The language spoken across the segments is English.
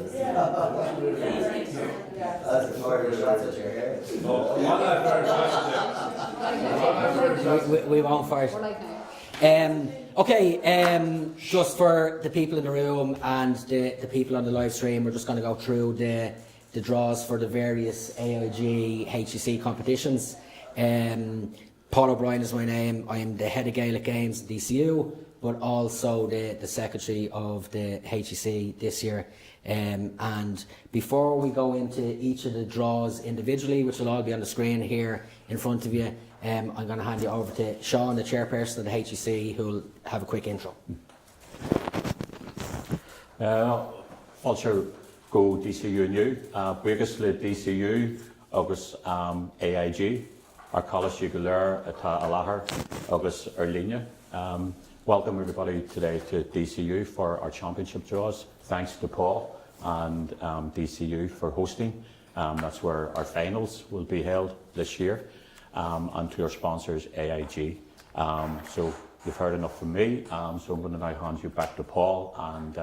That's the part of your hair. We won't fight. Okay, just for the people in the room and the people on the live stream, we're just going to go through the draws for the various AIG HEC competitions. Paul O'Brien is my name. I'm the head of Gaelic Games in DCU, but also the secretary of the HEC this year. And before we go into each of the draws individually, which will all be on the screen here in front of you, I'm going to hand you over to Sean, the chairperson of the HEC, who will have a quick intro. Also, go DCU new. Buigas le DCU, agus AIG, our college Jugular at Alahar, agus Erlinia. Welcome everybody today to DCU for our championship draws. Thanks to Paul and DCU for hosting. That's where our finals will be held this year. And to our sponsors, AIG. So you've heard enough from me, so I'm going to now hand you back to Paul and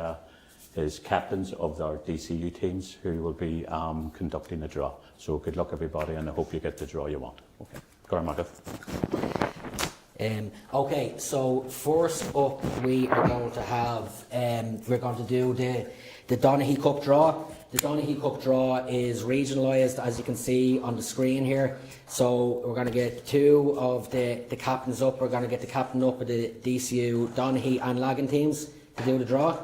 his captains of our DCU teams who will be conducting the draw. So good luck everybody, and I hope you get the draw you want. Okay, go on, Margaret. Okay, so first up we are going to have, we're going to do the Donaghy Cup draw. The Donaghy Cup draw is regionalised, as you can see on the screen here. So we're going to get two of the captains up. We're going to get the captain up of the DCU, Donaghy and Lagan teams to do the draw.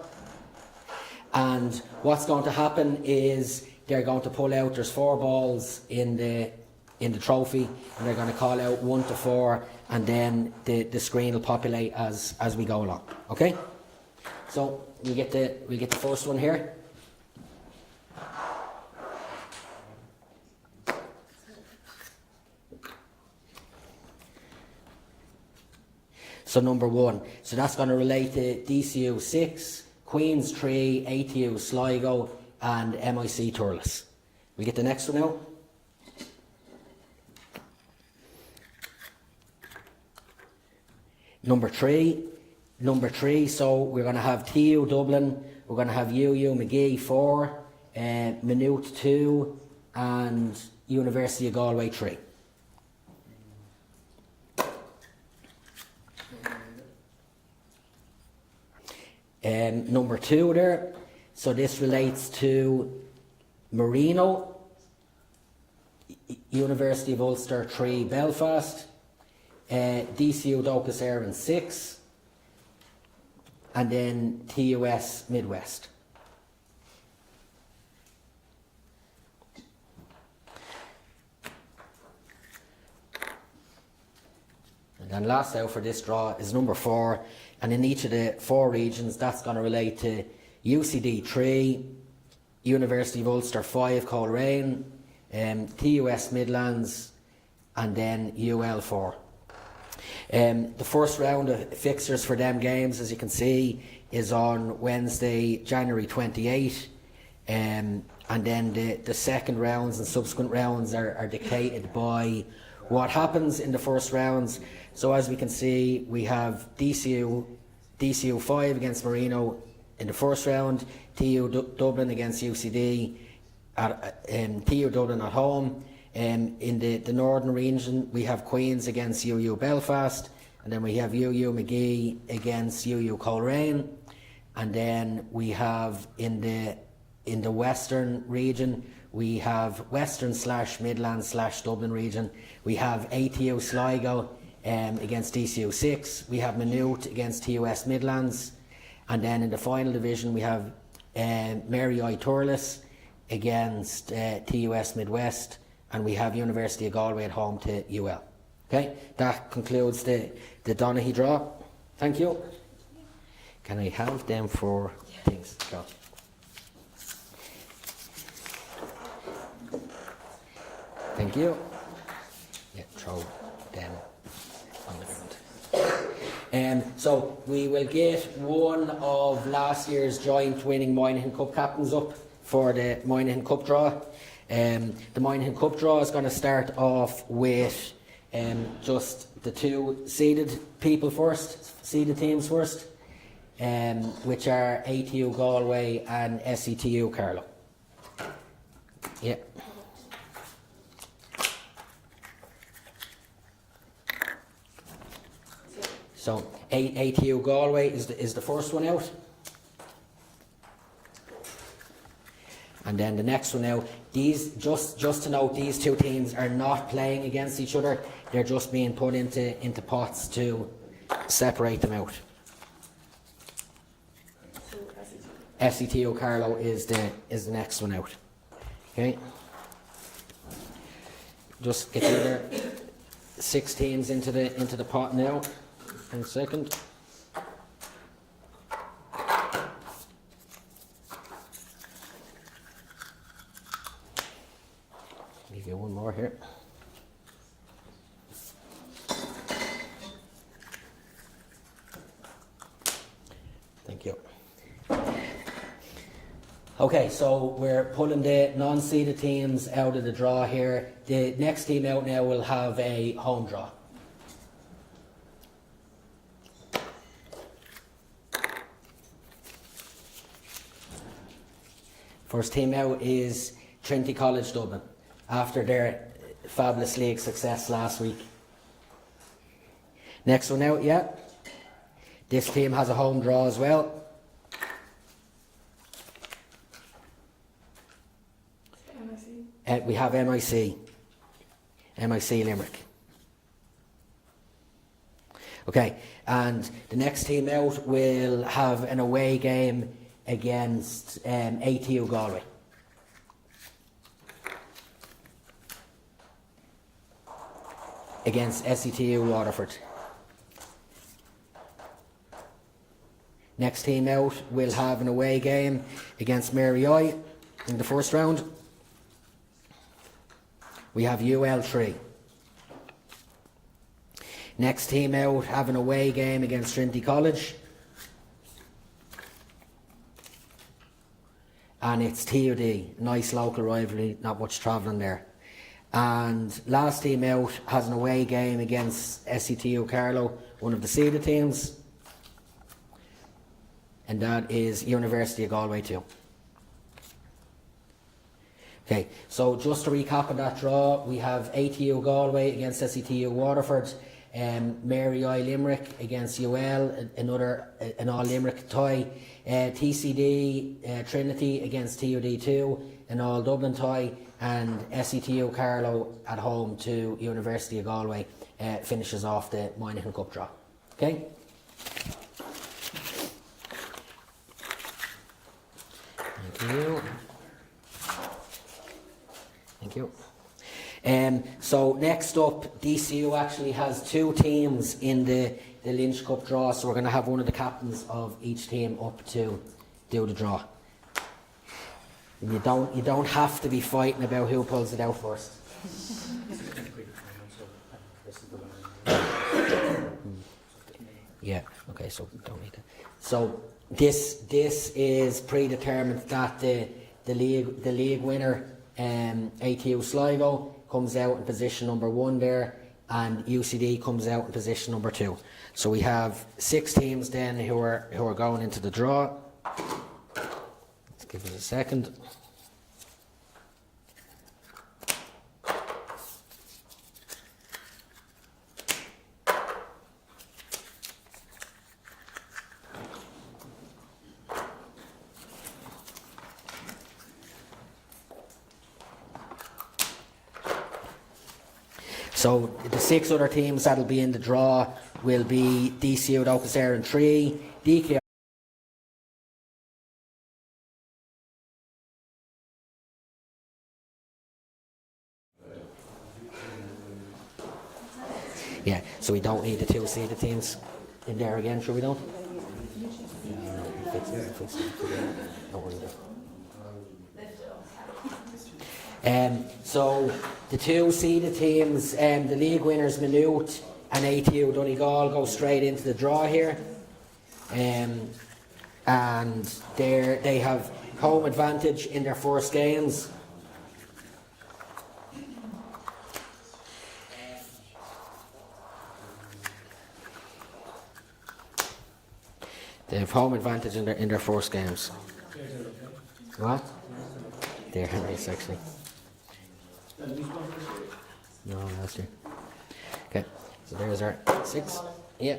And what's going to happen is they're going to pull out, there's 4 balls in the trophy, and they're going to call out 1 to 4, and then the screen will populate as we go along. Okay? So we get the first one here. So number 1. So that's going to relate to DCU 6, Queens 3, ATU Sligo, and MIC Turles. We get the next one now. Number three, so we're going to have TU Dublin, we're going to have UU Magee 4, Maynooth 2, and University of Galway 3. Number 2 there, so this relates to Marino, University of Ulster 3, Belfast, DCU Docus Éireann 6, and then TUS Midwest. And then last out for this draw is number 4, and in each of the 4 regions that's going to relate to UCD 3, University of Ulster 5, Coleraine, TUS Midlands, and then UL 4. The first round of fixtures for them games, as you can see, is on Wednesday, January 28, and then the second rounds and subsequent rounds are dictated by what happens in the first rounds. So as we can see, we have DCU 5 against Marino in the first round, TU Dublin against UCD, TU Dublin at home. In the northern region, we have Queens against UU Belfast, and then we have UU Magee against UU Coleraine, and then we have in the western region, we have Western/Midlands/Dublin region, we have ATU Sligo against DCU 6, we have Maynooth against TUS Midlands, and then in the final division we have Mary I Turles against TUS Midwest, and we have University of Galway at home to UL. Okay, that concludes the Donaghy draw. Thank you. Can I have them for things? Go. Thank you. Yeah, throw them on the ground. So we will get one of last year's joint winning Moynihan Cup captains up for the Moynihan Cup draw. The Moynihan Cup draw is going to start off with just the 2 seeded people first, seeded teams first. which are ATU Galway and SETU Carlow. Yeah. So ATU Galway is the first one out. And then the next one out, these just to note, these two teams are not playing against each other. They're just being put into pots to separate them out. SETU Carlow is the next one out. Okay. Just get the other 6 teams into the pot now. In a second. Leave you one more here. Thank you. Okay, so we're pulling the non-seeded teams out of the draw here. The next team out now will have a home draw. First team out is Trinity College Dublin, after their fabulous league success last week. Next one out, yeah. This team has a home draw as well. We have MIC Limerick. Okay, and the next team out will have an away game against ATU Galway. Against SETU Waterford. Next team out will have an away game against Mary I in the first round. We have UL3. Next team out have an away game against Trinity College. And it's TUD, nice local rivalry, not much travelling there. And last team out has an away game against SETU Carlow, one of the seeded teams. And that is University of Galway too. Okay, so just to recap on that draw, we have ATU Galway against SETU Waterford, Mary I Limerick against UL, an all Limerick tie, TCD Trinity against TUD2, an all Dublin tie, and SETU Carlow at home to University of Galway finishes off the Lynch Cup draw. Okay? Thank you. Thank you. So next up, DCU actually has 2 teams in the Lynch Cup draw, so we're going to have one of the captains of each team up to do the draw. And you don't have to be fighting about who pulls it out first. Yeah. Okay. So don't need that. So this is predetermined that the league winner, ATU Sligo, comes out in position number 1 there, and UCD comes out in position number 2. So we have 6 teams then who are going into the draw. Let's give us a second. So the 6 other teams that'll be in the draw will be DCU Docus Éireann 3, DK. Yeah, so we don't need the 2 seeded teams in there again, sure we don't? So the 2 seeded teams, the league winners Maynooth and ATU Donegal, go straight into the draw here, and they have home advantage in their first games. They have home advantage in their first games. What? They're nice, actually. No, last year. Okay, so there's our 6. Yeah.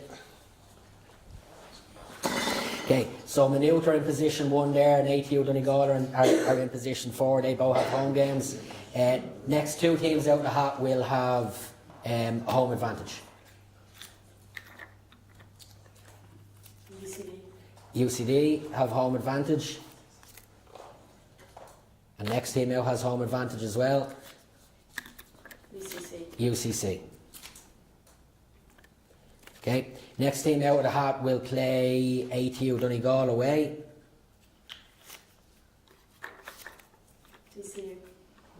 Okay, so Maynooth are in position 1 there, and ATU Donegal are in position 4. They both have home games. Next 2 teams out of the hat will have a home advantage. UCD have home advantage. And next team out has home advantage as well. UCC. Okay, next team out of the hat will play ATU Donegal away.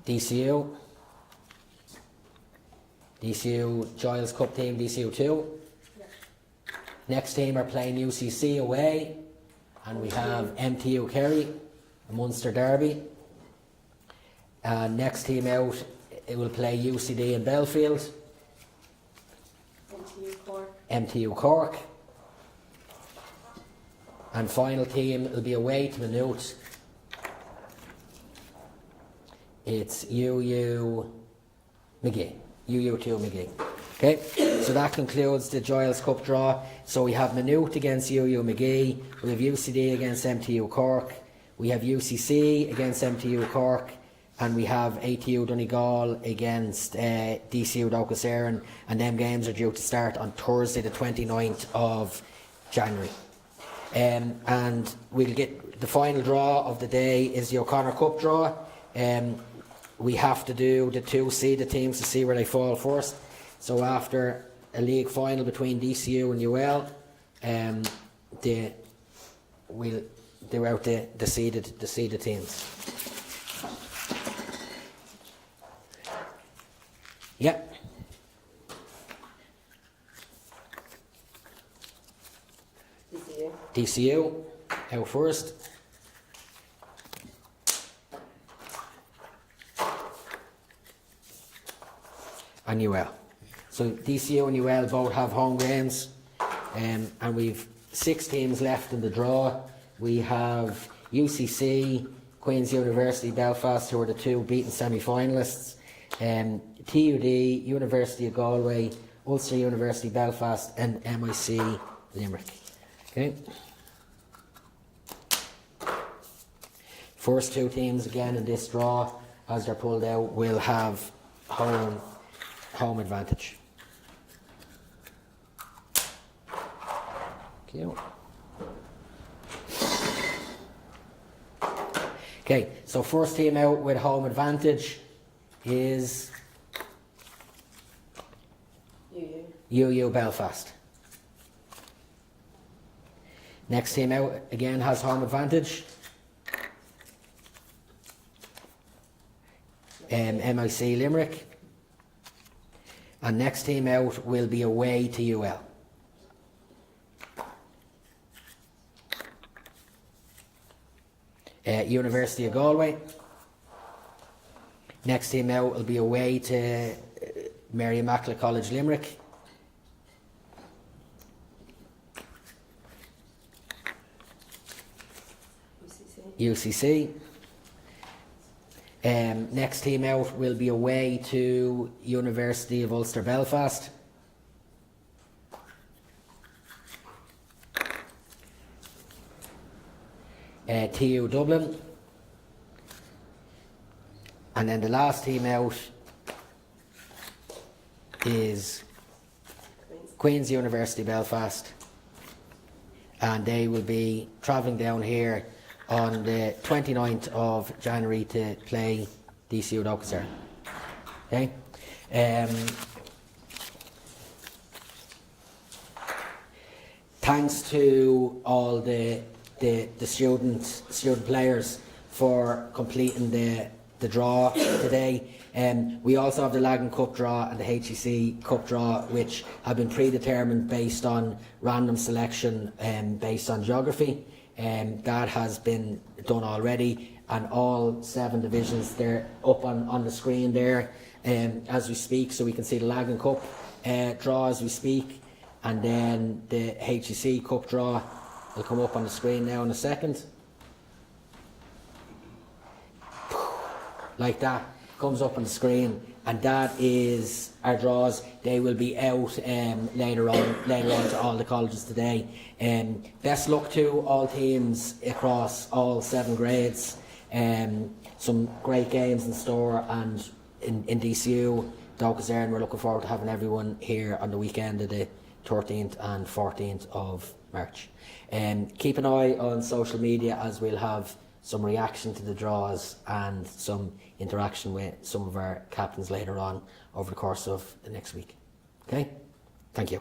DCU. DCU Giles Cup team, DCU 2. Yeah. Next team are playing UCC away. And we have MTU Kerry, a Munster derby. Next team out, it will play UCD in Belfield. MTU Cork. And final team will be away to Maynooth. It's UU Magee. UU2 Magee. Okay, so that concludes the Giles Cup draw. So we have Maynooth against UU Magee, we have UCD against MTU Cork, we have UCC against MTU Cork, and we have ATU Donegal against DCU Docus Éireann, and them games are due to start on Thursday the 29th of January. And we'll get the final draw of the day is the O'Connor Cup draw. We have to do the 2 seeded teams to see where they fall first. So after a league final between DCU and UL, we'll do out the seeded teams. Yeah. DCU out first. And UL. So DCU and UL both have home games, and we've 6 teams left in the draw. We have UCC, Queen's University Belfast, who are the 2 beaten semi-finalists, TUD, University of Galway, Ulster University Belfast, and MIC Limerick. Okay. First 2 teams again in this draw, as they're pulled out, will have home advantage. Okay, so first team out with home advantage is UU Belfast. Next team out again has home advantage. MIC Limerick. And next team out will be away to UL. University of Galway. Next team out will be away to Mary Immaculate College Limerick. UCC. Next team out will be away to University of Ulster Belfast. TU Dublin. And then the last team out is Queen's University Belfast, and they will be travelling down here on the 29th of January to play DCU Docus Éireann. Okay. Thanks to all the student players for completing the draw today. We also have the Lagan Cup draw and the HEC Cup draw, which have been predetermined based on random selection based on geography. That has been done already, and all 7 divisions, they're up on the screen there as we speak, so we can see the Lagan Cup draw as we speak, and then the HEC Cup draw It'll come up on the screen now in a second. Like that, comes up on the screen, and that is our draws. They will be out later on to all the colleges today. Best luck to all teams across all 7 grades. Some great games in store, and in DCU, Donaghy Cup, we're looking forward to having everyone here on the weekend of the 13th and 14th of March. Keep an eye on social media, as we'll have some reaction to the draws and some interaction with some of our captains later on over the course of the next week. Okay? Thank you.